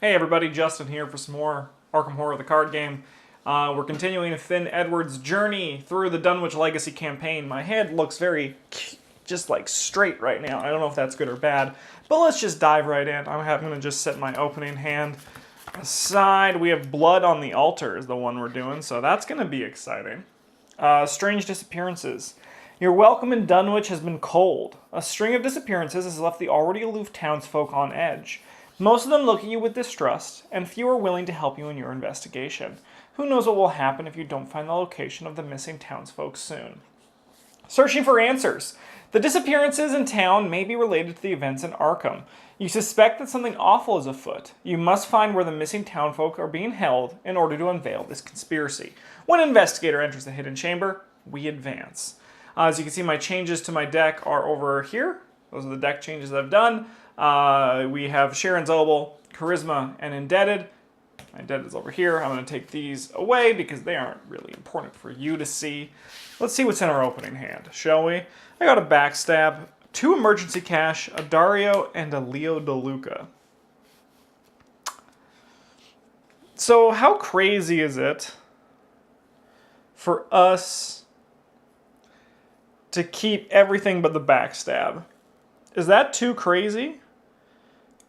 Hey everybody, Justin here for some more Arkham Horror the card game. We're continuing Finn Edwards' journey through the Dunwich Legacy campaign. My head looks very just like straight right now. I don't know if that's good or bad, but let's just dive right in. I'm going to just set my opening hand aside. We have Blood on the Altar is the one we're doing, so that's going to be exciting. Strange disappearances. Your welcome in Dunwich has been cold. A string of disappearances has left the already aloof townsfolk on edge. Most of them look at you with distrust, and few are willing to help you in your investigation. Who knows what will happen if you don't find the location of the missing townsfolk soon. Searching for answers. The disappearances in town may be related to the events in Arkham. You suspect that something awful is afoot. You must find where the missing townfolk are being held in order to unveil this conspiracy. When an investigator enters the hidden chamber, we advance. As you can see, my changes to my deck are over here. Those are the deck changes that I've done. We have Sharon's Obel, Charisma, and Indebted. My Indebted is over here. I'm going to take these away because they aren't really important for you to see. Let's see what's in our opening hand, shall we? I got a Backstab, 2 Emergency Cash, a Dario, and a Leo DeLuca. So how crazy is it for us to keep everything but the Backstab? Is that too crazy?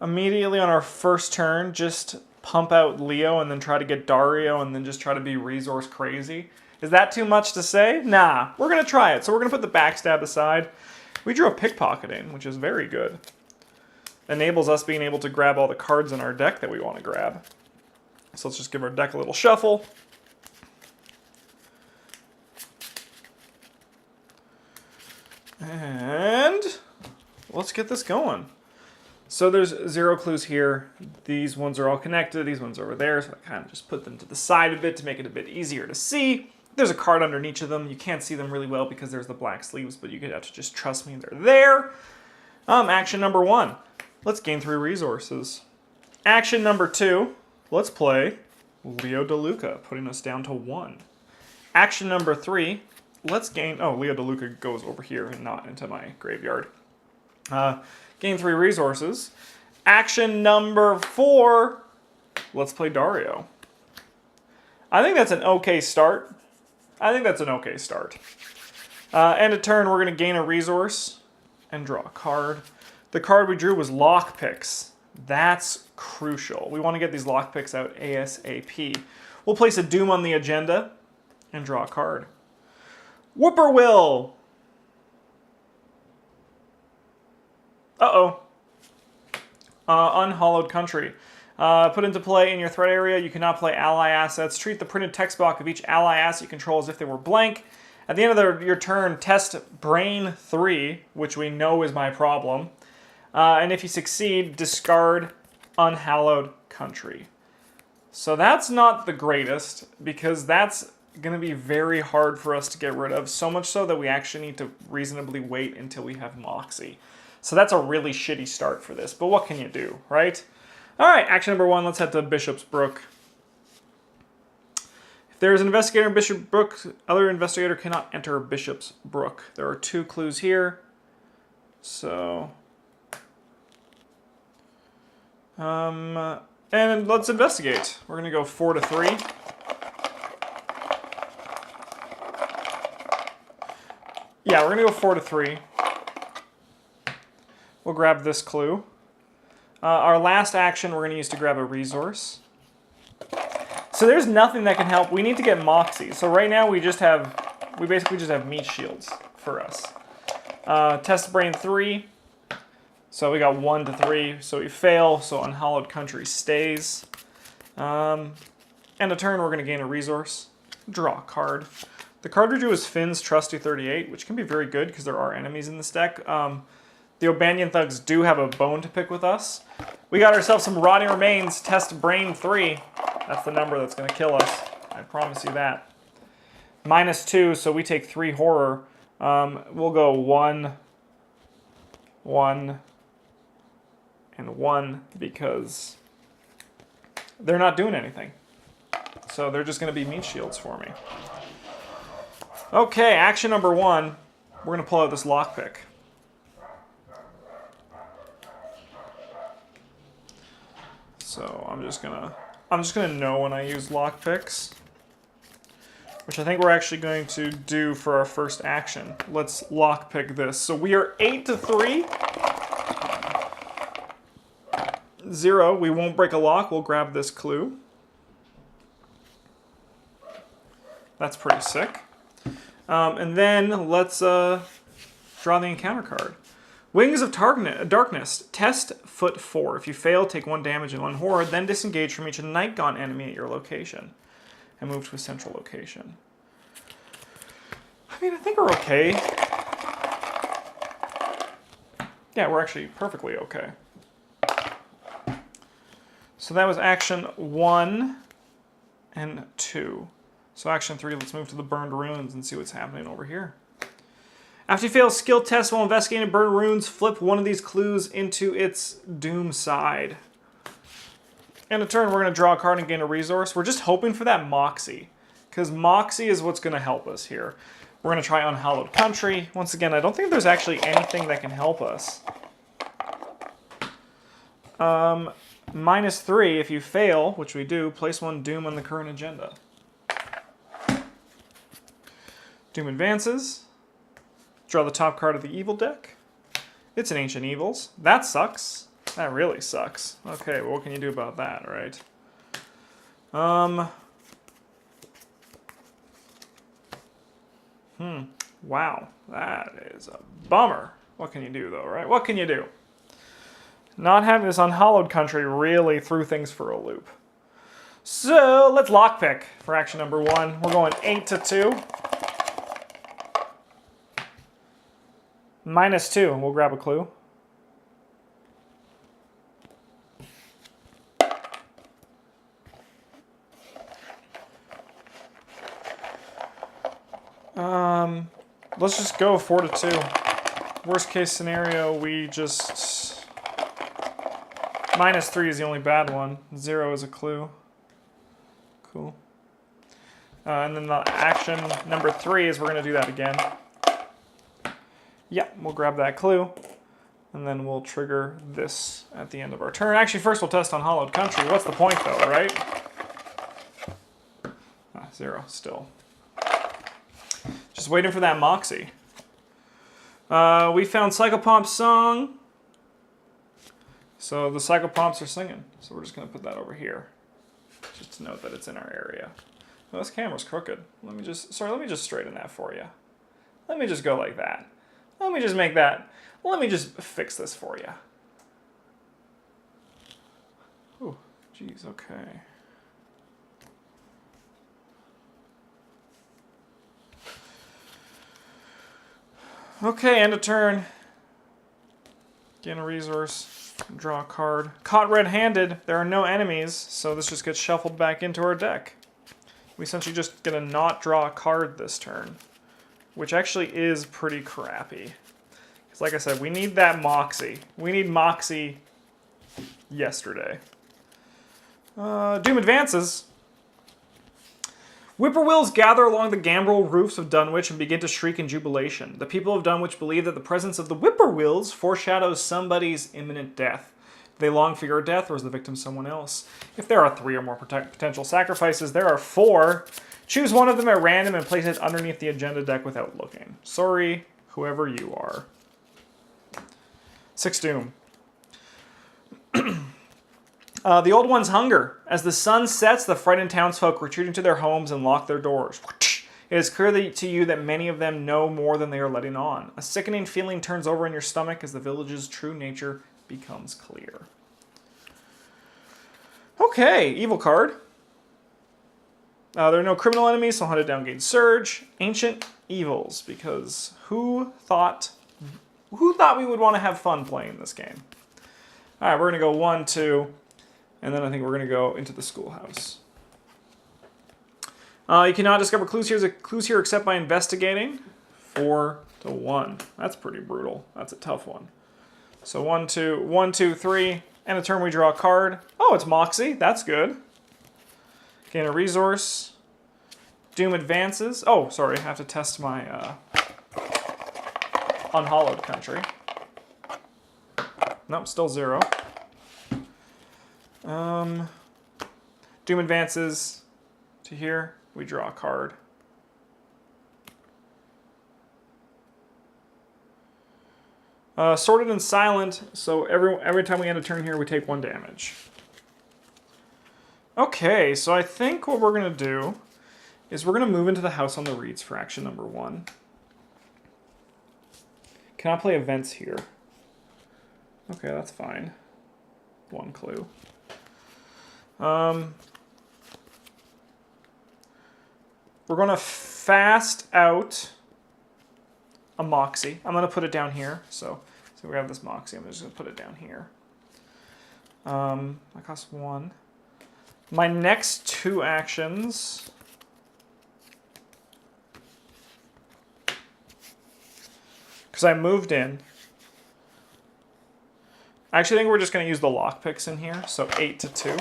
Immediately on our first turn, just pump out Leo and then try to get Dario and then just try to be resource crazy? Is that too much to say? Nah, we're going to try it. So we're going to put the Backstab aside. We drew a Pickpocketing, which is very good. Enables us being able to grab all the cards in our deck that we want to grab. So let's just give our deck a little shuffle. And let's get this going. So there's 0 clues here. These ones are all connected. These ones are over there. So I kind of just put them to the side a bit to make it a bit easier to see. There's a card underneath each of them. You can't see them really well because there's the black sleeves, but you have to just trust me they're there. Action number 1. Let's gain 3 resources. Action number 2. Let's play Leo DeLuca, putting us down to 1. Action number 3. Let's gain... Oh, Leo DeLuca goes over here and not into my graveyard. Gain 3 resources. Action number 4. Let's play Dario. I think that's an okay start. End of turn, we're going to gain a resource and draw a card. The card we drew was Lockpicks. That's crucial. We want to get these Lockpicks out ASAP. We'll place a Doom on the agenda and draw a card. Whippoorwill. Uh-oh. Unhallowed Country. Put into play in your threat area. You cannot play ally assets. Treat the printed text box of each ally asset you control as if they were blank. At the end of your turn, test Brain 3, which we know is my problem. And if you succeed, discard Unhallowed Country. So that's not the greatest, because that's going to be very hard for us to get rid of. So much so that we actually need to reasonably wait until we have Moxie. So that's a really shitty start for this, but what can you do, right? All right, action number 1, let's head to Bishop's Brook. If there is an investigator in Bishop's Brook, other investigator cannot enter Bishop's Brook. There are 2 clues here. So, and let's investigate. We're going to go 4 to 3. Yeah, we're going to go 4 to 3. We'll grab this clue. Our last action we're going to use to grab a resource. So there's nothing that can help. We need to get Moxie. So right now we basically just have meat shields for us. Test Brain 3. So we got 1 to 3. So we fail. So Unhallowed Country stays. End of turn we're going to gain a resource. Draw a card. The card we drew is Finn's Trusty 38, which can be very good because there are enemies in this deck. The O'Banion Thugs do have a bone to pick with us. We got ourselves some Rotting Remains, Test Brain 3. That's the number that's going to kill us. I promise you that. -2, so we take 3 horror. We'll go 1, 1, and 1 because they're not doing anything. So they're just going to be meat shields for me. Okay, action number 1. We're going to pull out this lockpick. So I'm just gonna know when I use lockpicks, which I think we're actually going to do for our first action. Let's lockpick this. So we are 8 to 3. 0. We won't break a lock. We'll grab this clue. That's pretty sick. And then let's draw the encounter card. Wings of Darkness. Test foot 4. If you fail, take 1 damage and 1 horror, then disengage from each night-gone enemy at your location and move to a central location. I mean, I think we're okay. Yeah, we're actually perfectly okay. So that was action 1 and 2. So action 3, let's move to the Burned Runes and see what's happening over here. After you fail skill tests while investigating Burned Runes, flip one of these clues into its doom side. And a turn, we're going to draw a card and gain a resource. We're just hoping for that Moxie, because Moxie is what's going to help us here. We're going to try Unhallowed Country. Once again, I don't think there's actually anything that can help us. -3, if you fail, which we do, place 1 Doom on the current agenda. Doom advances. Draw the top card of the evil deck. It's an Ancient Evils. That sucks. That really sucks. Okay, well, what can you do about that, right? Wow, that is a bummer. What can you do, though, right? What can you do? Not having this Unhallowed Country really threw things for a loop. So, let's lockpick for action number 1. We're going 8 to 2. -2, and we'll grab a clue. Let's just go 4 to 2. Worst case scenario, we just... -3 is the only bad one. 0 is a clue. Cool. And then the action number 3 is we're going to do that again. Yeah, we'll grab that clue. And then we'll trigger this at the end of our turn. Actually, first we'll test Unhallowed Country. What's the point, though, right? 0 still. Just waiting for that Moxie. We found Psychopomp's song. So the Psychopomps are singing. So we're just going to put that over here. Just to note that it's in our area. Oh, this camera's crooked. Let me just straighten that for you. Let me just go like that. Let me just make that. Let me just fix this for you. Oh, geez, okay. Okay, end of turn. Gain a resource. Draw a card. Caught red-handed. There are no enemies, so this just gets shuffled back into our deck. We essentially just get to not draw a card this turn, which actually is pretty crappy. Because like I said, we need that Moxie. We need Moxie yesterday. Doom advances. Whippoorwills gather along the gambrel roofs of Dunwich and begin to shriek in jubilation. The people of Dunwich believe that the presence of the whippoorwills foreshadows somebody's imminent death. Do they long for your death, or is the victim someone else? If there are 3 or more potential sacrifices, there are 4. Choose one of them at random and place it underneath the agenda deck without looking. Sorry, whoever you are. 6 Doom. The old ones hunger. As the sun sets, the frightened townsfolk retreat into their homes and lock their doors. It is clear to you that many of them know more than they are letting on. A sickening feeling turns over in your stomach as the village's true nature becomes clear. Okay, evil card. There are no criminal enemies, so hunted down gain surge. Ancient Evils, because who thought we would want to have fun playing this game? All right, we're going to go 1, 2... And then I think we're going to go into the schoolhouse. You cannot discover clues here except by investigating. 4 to 1. That's pretty brutal. That's a tough one. So 1, 2, 3. And a turn we draw a card. Oh, it's Moxie. That's good. Gain a resource. Doom advances. Oh, sorry. I have to test my Unhallowed Country. Nope, still 0. Doom advances to here. We draw a card. Sorted and silent, so every time we end a turn here, we take 1 damage. Okay, so I think what we're going to do is we're going to move into the house on the reeds for action number 1. Cannot play events here. Okay, that's fine. 1 clue. We're going to fast out a Moxie. I'm going to put it down here. So we have this Moxie. I'm just going to put it down here. That costs 1. My next 2 actions... Because I moved in. I actually think we're just going to use the lockpicks in here. So 8 to 2.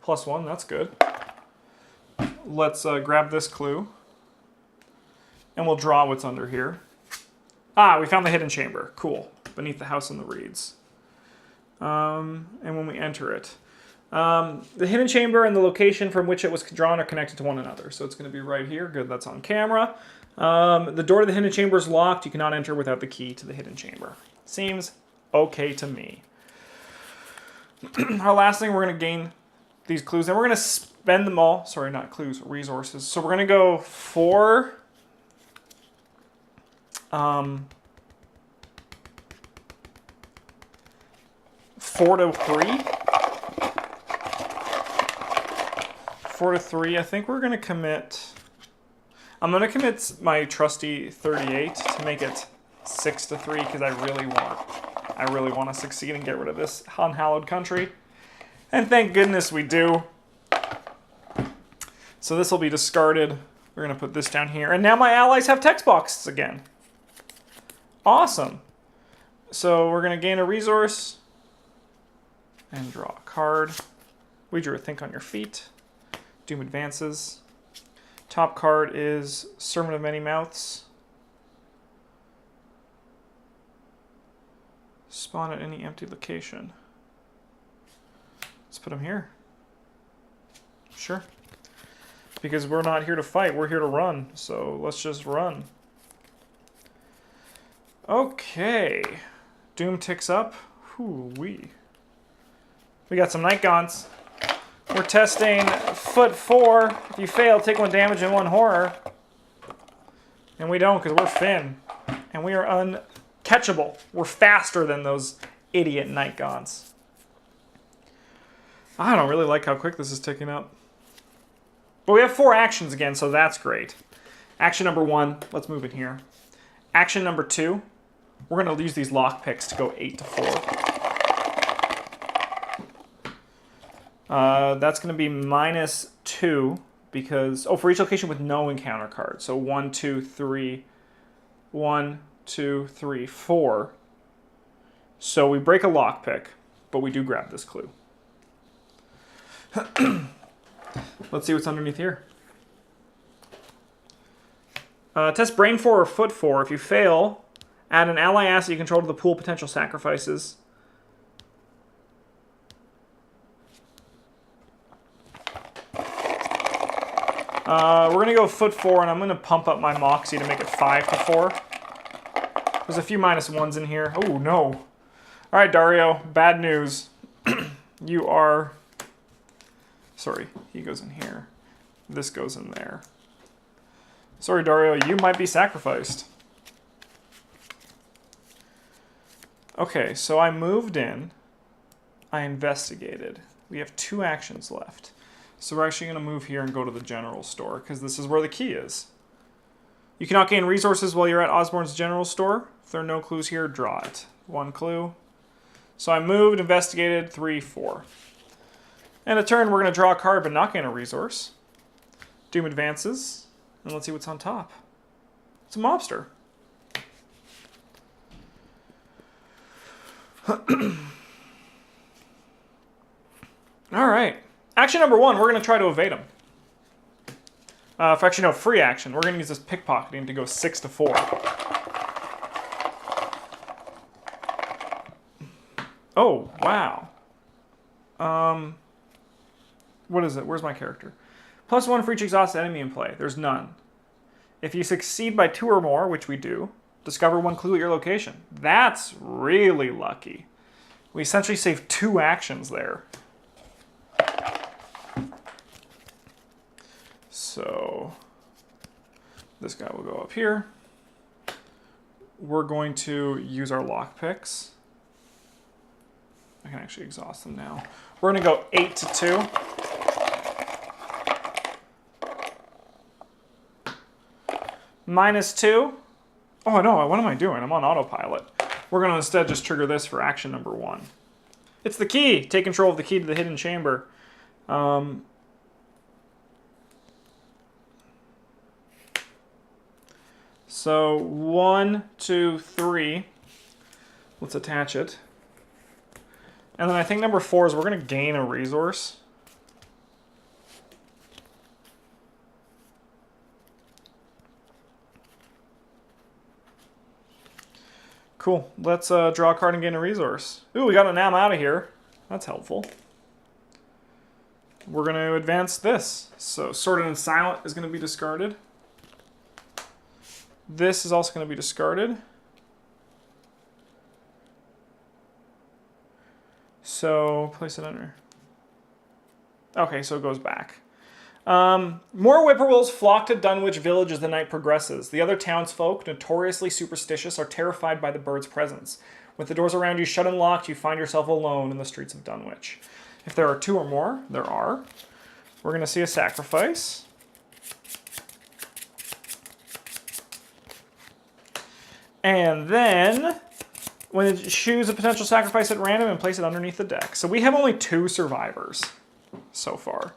+1, that's good. Let's grab this clue. And we'll draw what's under here. Ah, we found the hidden chamber. Cool. Beneath the house in the reeds. And when we enter it. The hidden chamber and the location from which it was drawn are connected to one another. So it's going to be right here. Good, that's on camera. The door to the hidden chamber is locked. You cannot enter without the key to the hidden chamber. Seems okay to me. Our last thing, we're going to gain these clues. And we're going to spend them all. Sorry, not clues, resources. So we're going to go 4... 4 to 3. 4 to 3. I think we're going to commit... I'm going to commit my trusty 38 to make it 6 to 3 because I really want to succeed and get rid of this unhallowed country. And thank goodness we do. So this will be discarded. We're going to put this down here. And now my allies have text boxes again. Awesome. So we're going to gain a resource and draw a card. We drew a Think on Your Feet. Doom advances. Top card is Sermon of Many Mouths. Spawn at any empty location. Let's put them here. Sure. Because we're not here to fight, we're here to run. So let's just run. Okay. Doom ticks up. Hoo-wee. We got some Night Gaunts. We're testing foot 4. If you fail, take 1 damage and 1 horror. And we don't because we're Finn. And we are uncatchable. We're faster than those idiot Night Gaunts. I don't really like how quick this is ticking up. But we have 4 actions again, so that's great. Action number 1, let's move it here. Action number 2, we're going to use these lockpicks to go 8 to 4. That's going to be -2 because... Oh, for each location with no encounter card. So 1, 2, 3... 1, 2, 3, 4. So we break a lockpick, but we do grab this clue. Let's see what's underneath here. Test brain 4 or foot 4. If you fail, add an ally asset you control to the pool of potential sacrifices. We're going to go foot 4, and I'm going to pump up my Moxie to make it 5 to 4. There's a few -1s in here. Oh, no. All right, Dario. Bad news. You are... Sorry, he goes in here. This goes in there. Sorry, Dario, you might be sacrificed. Okay, so I moved in. I investigated. We have 2 actions left. So we're actually going to move here and go to the general store, because this is where the key is. You cannot gain resources while you're at Osborne's general store. If there are no clues here, draw it. 1 clue. So I moved, investigated, 3, 4. And a turn, we're going to draw a card but not gain a resource. Doom advances. And let's see what's on top. It's a mobster. Alright. Action number 1, we're going to try to evade him. For actually, no, free action. We're going to use this pickpocketing to go 6 to 4. Oh, wow. What is it? Where's my character? +1 for each exhausted enemy in play. There's none. If you succeed by 2 or more, which we do, discover 1 clue at your location. That's really lucky. We essentially save 2 actions there. So this guy will go up here. We're going to use our lockpicks. I can actually exhaust them now. We're going to go 8 to 2. -2. Oh no, what am I doing? I'm on autopilot. We're going to instead just trigger this for action number 1. It's the key! Take control of the key to the hidden chamber. So 1, 2, 3. Let's attach it. And then I think number 4 is we're going to gain a resource. Cool. Let's draw a card and gain a resource. Ooh, we got an am out of here. That's helpful. We're going to advance this. So Sorted and Silent is going to be discarded. This is also going to be discarded. So place it under. Okay, so it goes back. More whippoorwills flock to Dunwich village as the night progresses. The other townsfolk, notoriously superstitious, are terrified by the bird's presence. With the doors around you shut and locked, you find yourself alone in the streets of Dunwich. If there are 2 or more, there are. We're going to see a sacrifice. And then, when you choose a potential sacrifice at random and place it underneath the deck. So we have only 2 survivors so far.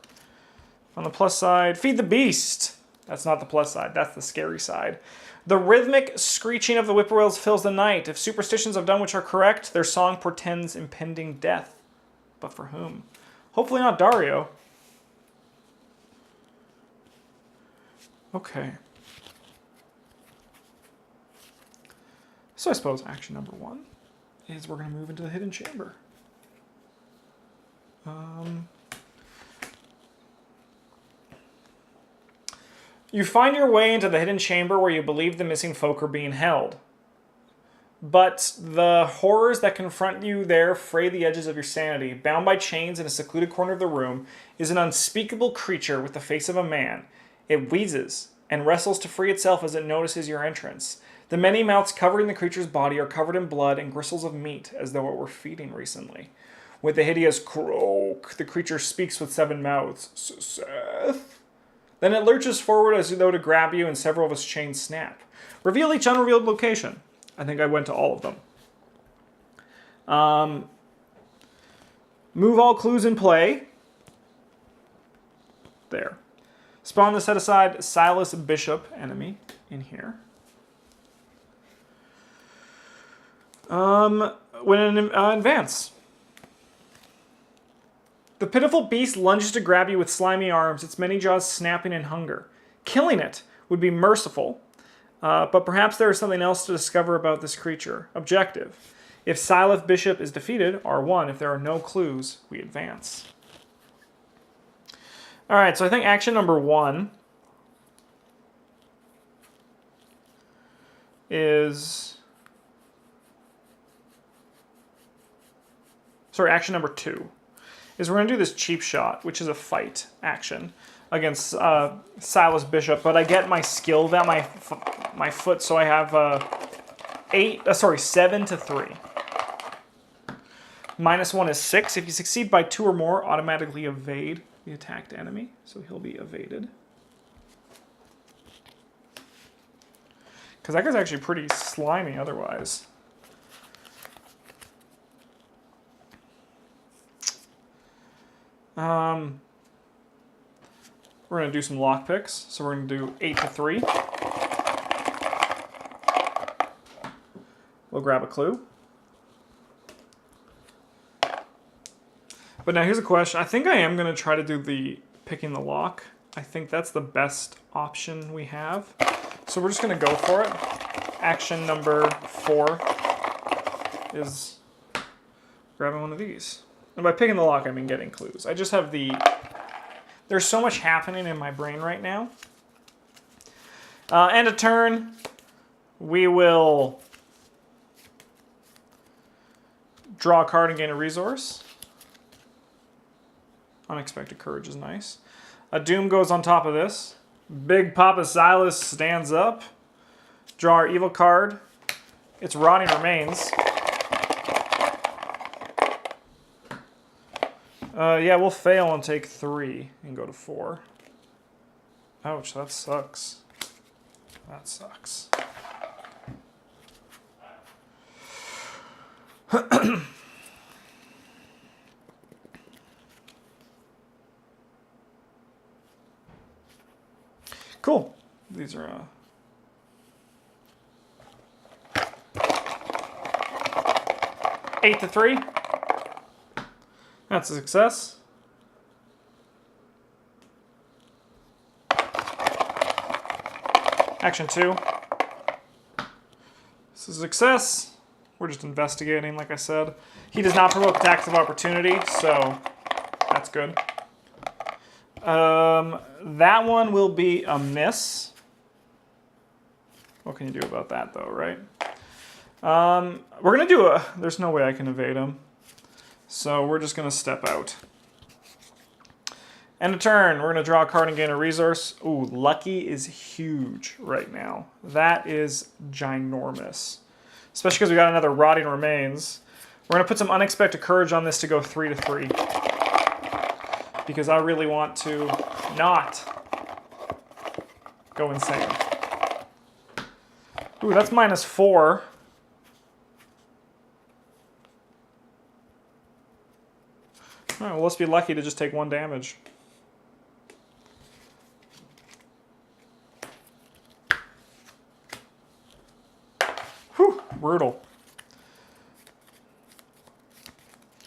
On the plus side, feed the beast. That's not the plus side, that's the scary side. The rhythmic screeching of the whippoorwills fills the night. If superstitions of Dunwich are correct, their song portends impending death. But for whom? Hopefully not Dario. Okay. So I suppose action number 1 is we're going to move into the hidden chamber. You find your way into the hidden chamber where you believe the missing folk are being held. But the horrors that confront you there fray the edges of your sanity. Bound by chains in a secluded corner of the room is an unspeakable creature with the face of a man. It wheezes and wrestles to free itself as it notices your entrance. The many mouths covering the creature's body are covered in blood and gristles of meat, as though it were feeding recently. With a hideous croak, the creature speaks with 7 mouths. Seth? Then it lurches forward as though to grab you, and several of its chains snap. Reveal each unrevealed location. I think I went to all of them. Move all clues in play. There. Spawn the set aside Silas Bishop enemy in here. When in advance. The pitiful beast lunges to grab you with slimy arms, its many jaws snapping in hunger. Killing it would be merciful, but perhaps there is something else to discover about this creature. Objective. If Silas Bishop is defeated, R1. If there are no clues, we advance. Alright, so I think action number 1 is... Sorry, action number 2 is we're going to do this cheap shot, which is a fight action against Silas Bishop, but I get my skill, my foot, so I have 7 to 3. -1 is 6. If you succeed by 2 or more, automatically evade the attacked enemy, so he'll be evaded. Because that guy's actually pretty slimy otherwise. We're going to do some lockpicks. So we're going to do 8 to 3. We'll grab a clue. But now here's a question. I think I am going to try to do the picking the lock. I think that's the best option we have. So we're just going to go for it. Action number 4 is grabbing one of these. And by picking the lock, I mean getting clues. I just have the... There's so much happening in my brain right now. End of turn, we will draw a card and gain a resource. Unexpected Courage is nice. A Doom goes on top of this. Big Papa Silas stands up. Draw our evil card. It's Rotting Remains. Yeah, we'll fail and take 3 and go to 4. Ouch, that sucks. That sucks. Cool. These are 8 to 3. That's a success. Action 2. This is a success. We're just investigating, like I said. He does not provoke attacks of opportunity, so that's good. That one will be a miss. What can you do about that, though, right? We're going to do a... There's no way I can evade him. So we're just going to step out. End of turn. We're going to draw a card and gain a resource. Ooh, Lucky is huge right now. That is ginormous. Especially because we got another Rotting Remains. We're going to put some Unexpected Courage on this to go 3 to 3. Because I really want to not go insane. Ooh, that's -4. All right, well, let's be lucky to just take 1 damage. Whew, brutal.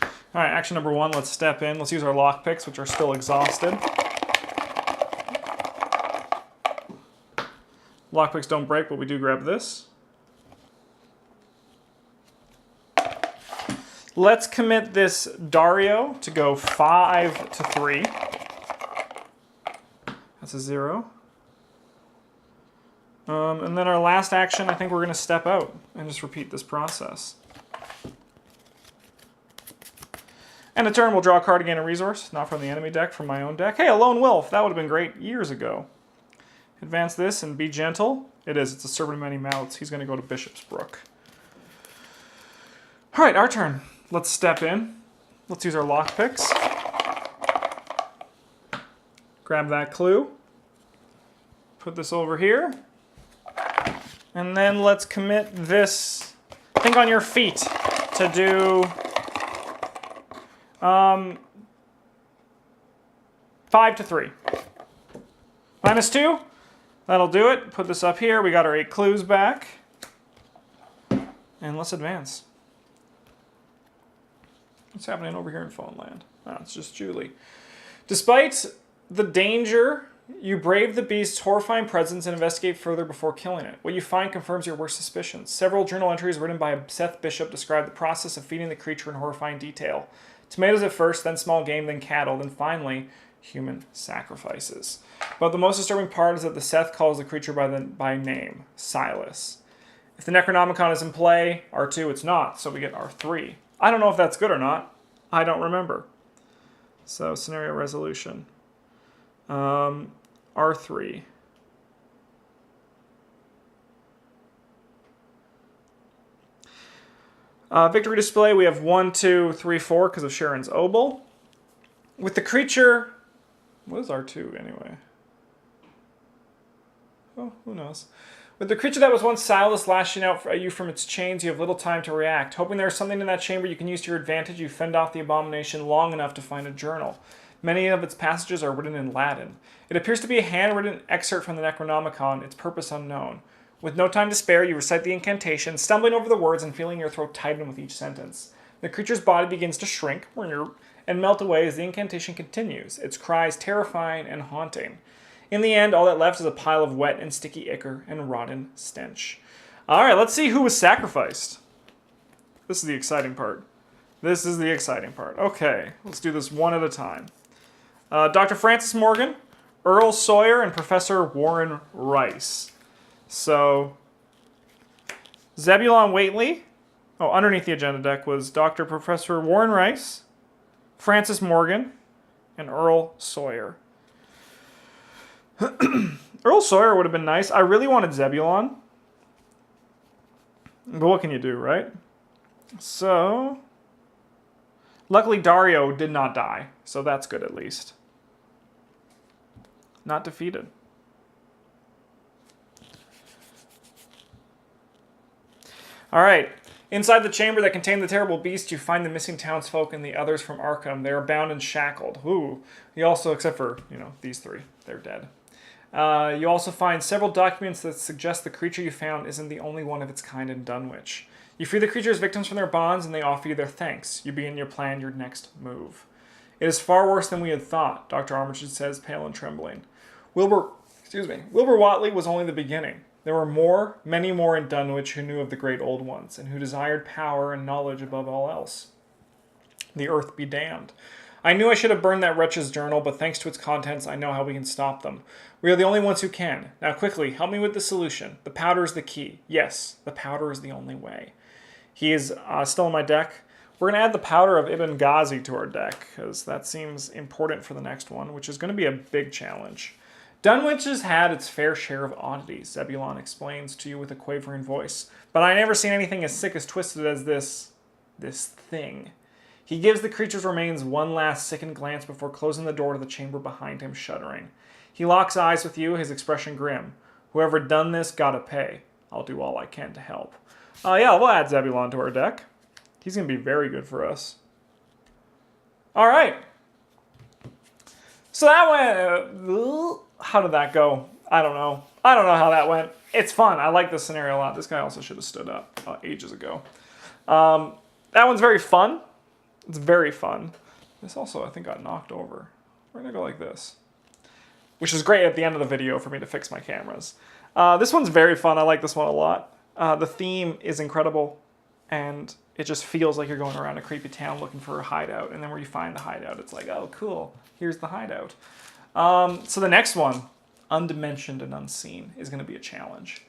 All right, action number 1, let's step in. Let's use our lockpicks, which are still exhausted. Lockpicks don't break, but we do grab this. Let's commit this Dario to go 5 to 3. That's a 0. And then our last action, I think we're going to step out and just repeat this process. End of turn, we'll draw a card to gain a resource. Not from the enemy deck, from my own deck. Hey, a Lone Wolf. That would have been great years ago. Advance this and be gentle. It is. It's a Servant of Many Mouths. He's going to go to Bishop's Brook. All right, our turn. Let's step in. Let's use our lockpicks. Grab that clue. Put this over here. And then let's commit this. Think on your feet to do 5 to 3. -2. That'll do it. Put this up here. We got our 8 clues back. And let's advance. What's happening over here in Phone Land? Oh, it's just Julie. Despite the danger, you brave the beast's horrifying presence and investigate further before killing it. What you find confirms your worst suspicions. Several journal entries written by Seth Bishop describe the process of feeding the creature in horrifying detail. Tomatoes at first, then small game, then cattle, then finally human sacrifices. But the most disturbing part is that the Seth calls the creature by name, Silas. If the Necronomicon is in play, R2, it's not, so we get R3. I don't know if that's good or not. I don't remember. So, scenario resolution. R3. Victory display, we have 1, 2, 3, 4 because of Sharon's Obol. With the creature... What is R2 anyway? Oh, who knows? With the creature that was once Silas lashing out at you from its chains, you have little time to react. Hoping there is something in that chamber you can use to your advantage, you fend off the abomination long enough to find a journal. Many of its passages are written in Latin. It appears to be a handwritten excerpt from the Necronomicon, its purpose unknown. With no time to spare, you recite the incantation, stumbling over the words and feeling your throat tighten with each sentence. The creature's body begins to shrink and melt away as the incantation continues, its cries terrifying and haunting. In the end, all that left is a pile of wet and sticky ichor and rotten stench. All right, let's see who was sacrificed. This is the exciting part. This is the exciting part. Okay, let's do this one at a time. Dr. Francis Morgan, Earl Sawyer, and Professor Warren Rice. So, Zebulon Whately. Oh, underneath the agenda deck was Dr. Professor Warren Rice, Francis Morgan, and Earl Sawyer. Earl Sawyer would have been nice. I really wanted Zebulon. But what can you do, right? So, luckily Dario did not die. So that's good at least. Not defeated. All right. Inside the chamber that contained the terrible beast, you find the missing townsfolk and the others from Arkham. They are bound and shackled. Ooh. You also, except for, these three. They're dead. You also find several documents that suggest the creature you found isn't the only one of its kind in Dunwich. You free the creature's victims from their bonds, and they offer you their thanks. You begin your plan, your next move. It is far worse than we had thought, Dr. Armitage says, pale and trembling. Wilbur Whately was only the beginning. There were many more in Dunwich who knew of the great old ones, and who desired power and knowledge above all else. The earth be damned. I knew I should have burned that wretch's journal, but thanks to its contents, I know how we can stop them. We are the only ones who can. Now quickly, help me with the solution. The powder is the key. Yes, the powder is the only way. He is still in my deck. We're going to add the powder of Ibn Ghazi to our deck, because that seems important for the next one, which is going to be a big challenge. Dunwich has had its fair share of oddities, Zebulon explains to you with a quavering voice. But I never seen anything as sick as twisted as this thing. He gives the creature's remains one last sickened glance before closing the door to the chamber behind him, shuddering. He locks eyes with you, his expression grim. Whoever done this gotta pay. I'll do all I can to help. Yeah, we'll add Zebulon to our deck. He's gonna be very good for us. All right. So that went... how did that go? I don't know. I don't know how that went. It's fun. I like this scenario a lot. This guy also should have stood up ages ago. That one's very fun. It's very fun. This also, I think, got knocked over. We're going to go like this. Which is great at the end of the video for me to fix my cameras. This one's very fun. I like this one a lot. The theme is incredible. And it just feels like you're going around a creepy town looking for a hideout. And then where you find the hideout, it's like, oh, cool. Here's the hideout. So the next one, Undimensioned and Unseen, is going to be a challenge.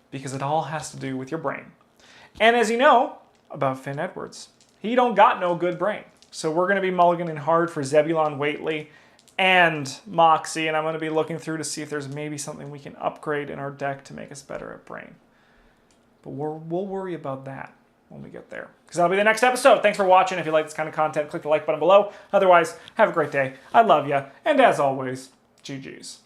Because it all has to do with your brain. And as you know about Finn Edwards, he don't got no good brain. So we're going to be mulliganing hard for Zebulon Whately and Moxie, and I'm going to be looking through to see if there's maybe something we can upgrade in our deck to make us better at brain. But we'll worry about that when we get there. Because that'll be the next episode. Thanks for watching. If you like this kind of content, click the like button below. Otherwise, have a great day. I love you. And as always, GG's.